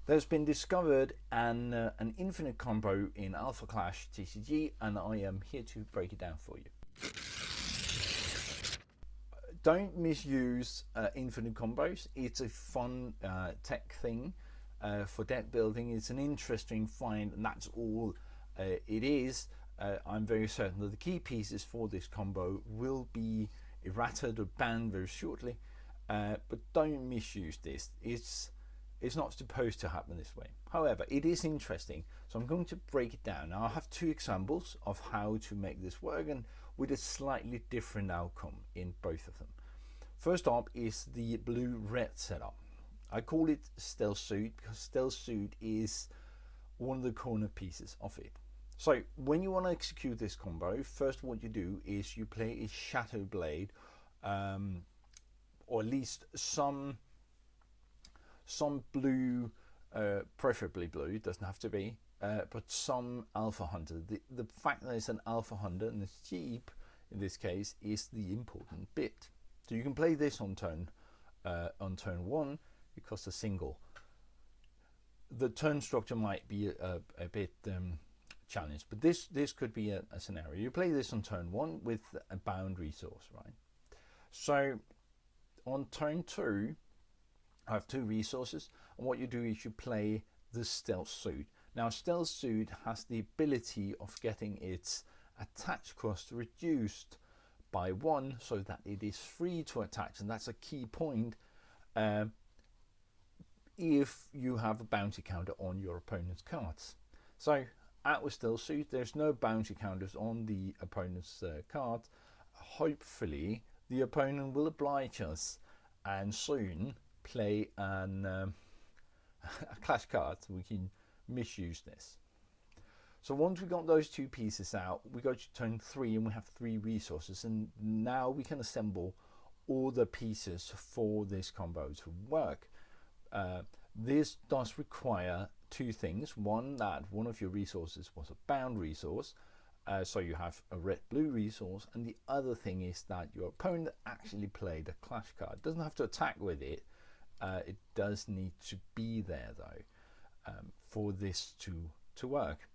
There's been discovered an infinite combo in Alpha Clash TCG, and I am here to break it down for you. Don't misuse infinite combos. It's a fun tech thing for deck building. It's an interesting find, and that's all it is. I'm very certain that the key pieces for this combo will be errated or banned very shortly, but don't misuse this. It's not supposed to happen this way. However, it is interesting, so I'm going to break it down. Now, I have two examples of how to make this work, and with a slightly different outcome in both of them. First up is the blue-red setup. I call it Stealth Suit because Stealth Suit is one of the corner pieces of it. So when you want to execute this combo, first what you do is you play a Shadow Blade, or at least some blue, preferably blue, it doesn't have to be, but some Alpha Hunter. The fact that it's an Alpha Hunter and it's cheap in this case is the important bit. So you can play this on turn one. It costs a single. The turn structure might be a bit challenged, but this could be a scenario. You play this on turn one with a bound resource, right? So on turn two, I have two resources, and what you do is you play the Stealth Suit. Now, Stealth Suit has the ability of getting its attach cost reduced by 1 so that it is free to attach, and that's a key point if you have a bounty counter on your opponent's cards. So out with Stealth Suit, there's no bounty counters on the opponent's cards. Hopefully the opponent will oblige us and soon play a clash card so we can misuse this. So once we got those two pieces out, we go to turn 3 and we have 3 resources, and now we can assemble all the pieces for this combo to work. This does require two things. One, that one of your resources was a bound resource, so you have a red-blue resource, and the other thing is that your opponent actually played a clash card. Doesn't have to attack with it. It does need to be there though for this to work.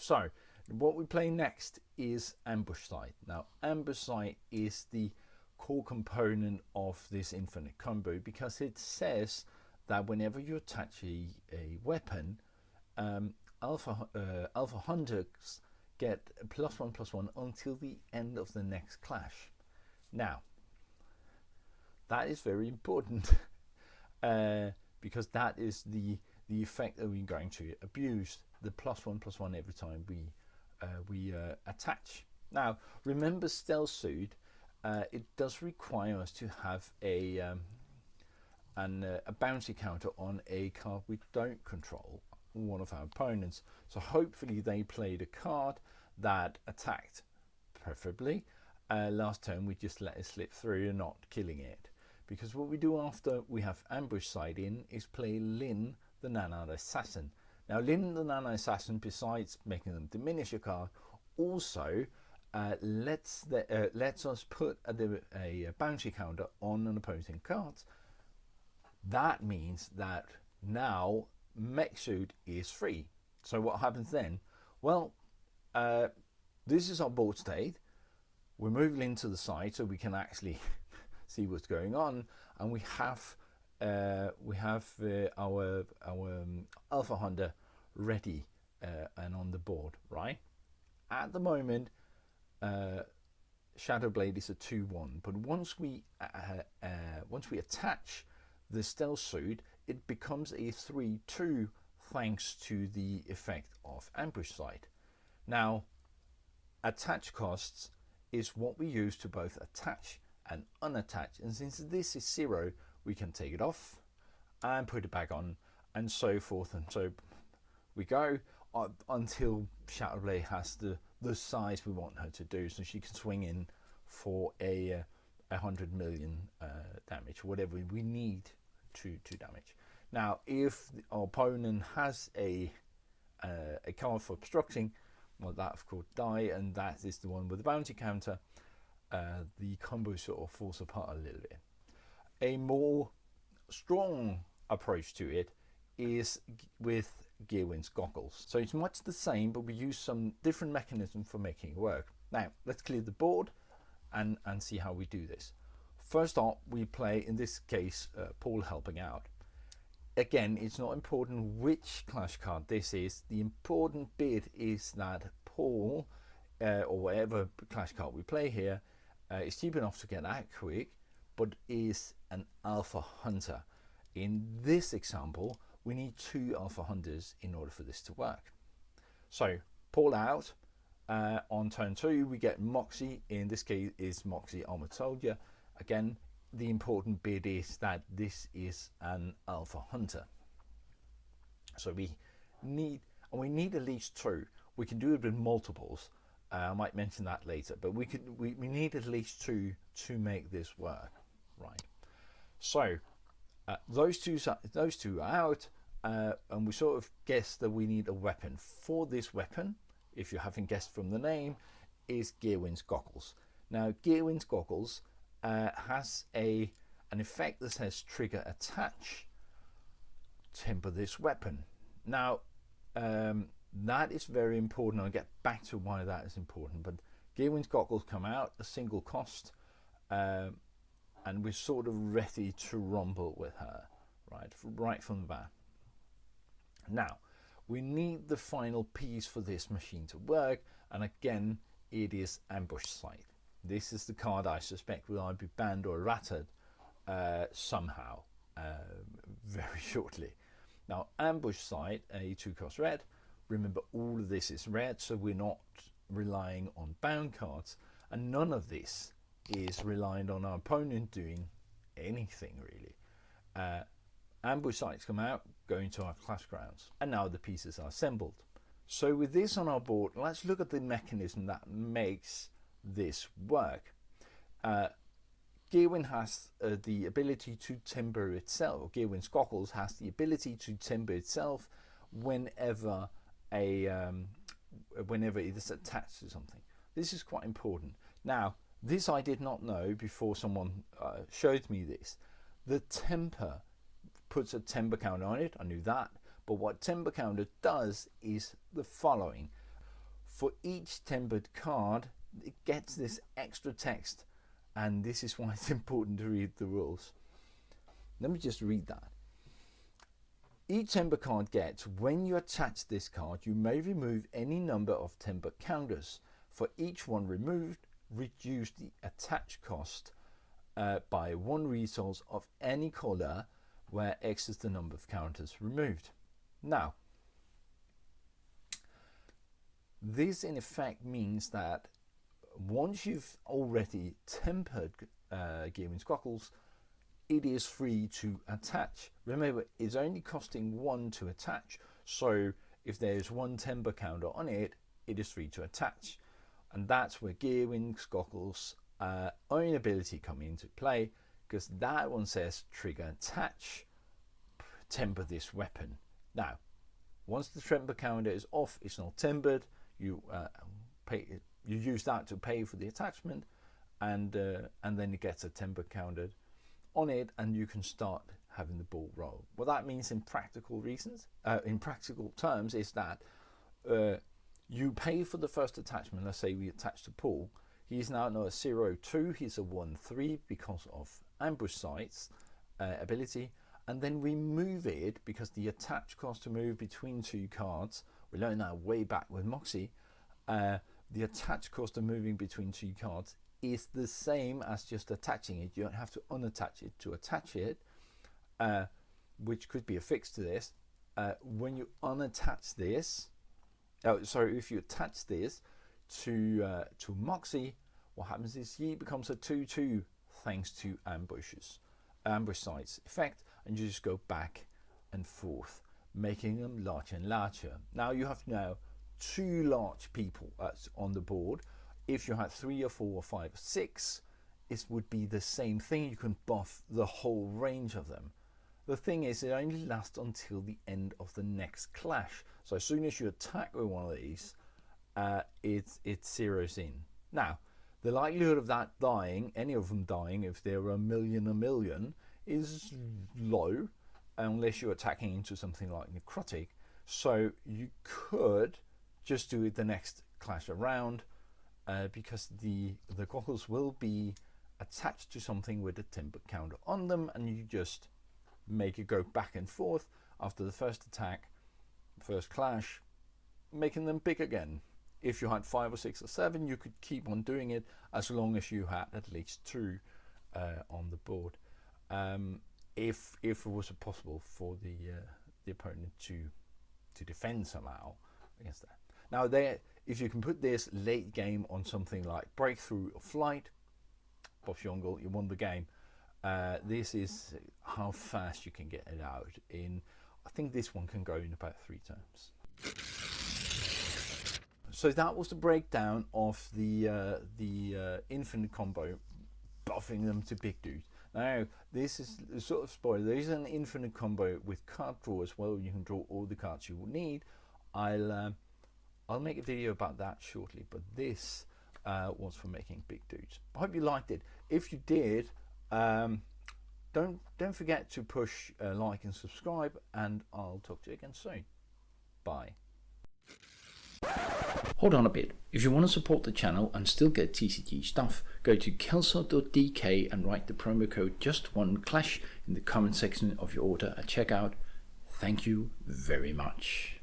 So what we play next is Ambush Sight. Now, Ambush Sight is the core component of this infinite combo because it says that whenever you attach a weapon, Alpha Hunters get +1/+1 until the end of the next clash. Now, that is very important because that is the effect that we're going to abuse, the +1/+1 every time we attach. Now, remember Stealth Suit, it does require us to have a bounty counter on a card we don't control, one of our opponents. So hopefully they played a card that attacked, preferably. Last turn we just let it slip through and not killing it. Because what we do after we have Ambush Sight in is play Lyn, the Nana Assassin. Now, Lyn, the Nana Assassin, besides making them diminish a card, also lets us put a bounty counter on an opposing card. That means that now Mech Suit is free. So what happens then? Well, this is our board state. We're moving into the side so we can actually see what's going on, and we have our Alpha Hunter ready and on the board, right? At the moment, Shadow Blade is a 2/1, but once we attach the Stealth Suit, it becomes a 3/2 thanks to the effect of Ambush Sight. Now, attach costs is what we use to both attach and unattach, and since this is 0, we can take it off and put it back on, and so forth, and so we go until Shadow Blade has the size we want her to do, so she can swing in for a 100 million damage, whatever we need to damage. Now, if our opponent has a card for obstructing, well, that of course die, and that is the one with the bounty counter. The combo sort of falls apart a little bit. A more strong approach to it is with Gearwind's goggles. So it's much the same, but we use some different mechanism for making it work. Now let's clear the board and see how we do this. First off, we play, in this case, Paul helping out. Again, it's not important which clash card this is. The important bit is that Paul, or whatever clash card we play here, is cheap enough to get out quick, but is an alpha hunter. In this example, we need 2 alpha hunters in order for this to work. So Paul out. On turn 2, we get Moxie. In this case, is Moxie Armored Soldier. Again, the important bit is that this is an alpha hunter. So we need at least 2. We can do it with multiples. I might mention that later, but we need at least 2 to make this work, right? So those two are out, and we sort of guess that we need a weapon. For this weapon, if you haven't guessed from the name, is Gearwind's goggles. Now Gearwind's goggles has an effect that says trigger attach, temper this weapon. Now that is very important. I'll get back to why that is important, but Gearwind's goggles come out a single cost, and we're sort of ready to rumble with her, right from the bat. Now we need the final piece for this machine to work, and again, it is Ambush Sight. This is the card I suspect will either be banned or errated somehow very shortly. Now, Ambush Sight, a 2-cost red. Remember, all of this is red, so we're not relying on bound cards, and none of this is reliant on our opponent doing anything really. Ambush Sights come out, go into our clash grounds, and now the pieces are assembled. So with this on our board, let's look at the mechanism that makes this work. Gearwind has the ability to temper itself, or Gearwind's goggles has the ability to temper itself whenever whenever it is attached to something. This is quite important. Now, this I did not know before someone showed me this. The temper puts a temper counter on it. I knew that. But what temper counter does is the following. For each tempered card, it gets this extra text, and this is why it's important to read the rules. Let me just read that. Each temper card gets, when you attach this card, you may remove any number of temper counters. For each one removed, reduce the attach cost by 1 resource of any color, where X is the number of counters removed. Now, this in effect means that once you've already tempered Gearwind's goggles, it is free to attach. Remember, it's only costing 1 to attach, so if there's 1 temper counter on it, it is free to attach. And that's where Gearwind's goggles own ability come into play, because that one says trigger attach, temper this weapon. Now, once the temper counter is off, it's not tempered, you use that to pay for the attachment, and then it gets a temper counter on it, and you can start having the ball roll. What that means in practical terms is that you pay for the first attachment. Let's say we attach to Paul. He's now not a 0-2, he's a 1-3 because of Ambush Sight's ability, and then we move it because the attach cost to move between 2 cards, we learned that way back with Moxie, the attach cost of moving between 2 cards is the same as just attaching it. You don't have to unattach it to attach it, which could be a fix to this. When you unattach this, if you attach this to Moxie, what happens is he becomes a 2-2 thanks to Ambush Sight's effect, and you just go back and forth, making them larger and larger. Now you have 2 large people on the board. If you had 3 or 4 or 5 or 6, it would be the same thing. You can buff the whole range of them. The thing is, it only lasts until the end of the next clash. So as soon as you attack with one of these, it zeroes in. Now, the likelihood of that dying, any of them dying, if there were a million, is low. unless you're attacking into something like Necrotic. So you could just do it the next clash around, because the goggles will be attached to something with a timber counter on them, and you just make it go back and forth after the first attack, first clash, making them big again. If you had 5 or 6 or 7, you could keep on doing it as long as you had at least 2 on the board. If it was possible for the opponent to defend somehow against that. Now, if you can put this late game on something like Breakthrough or Flight, Bob Jungle, you won the game. This is how fast you can get it out. I think this one can go in about 3 turns. So that was the breakdown of the infinite combo, buffing them to big dudes. Now, this is a sort of spoiler. There is an infinite combo with card draw as well. You can draw all the cards you will need. I'll make a video about that shortly, but this was for making big dudes. I hope you liked it. If you did, don't forget to push like and subscribe, and I'll talk to you again soon. Bye. Hold on a bit. If you want to support the channel and still get TCG stuff, go to kelso.dk and write the promo code just1clash in the comment section of your order at checkout. Thank you very much.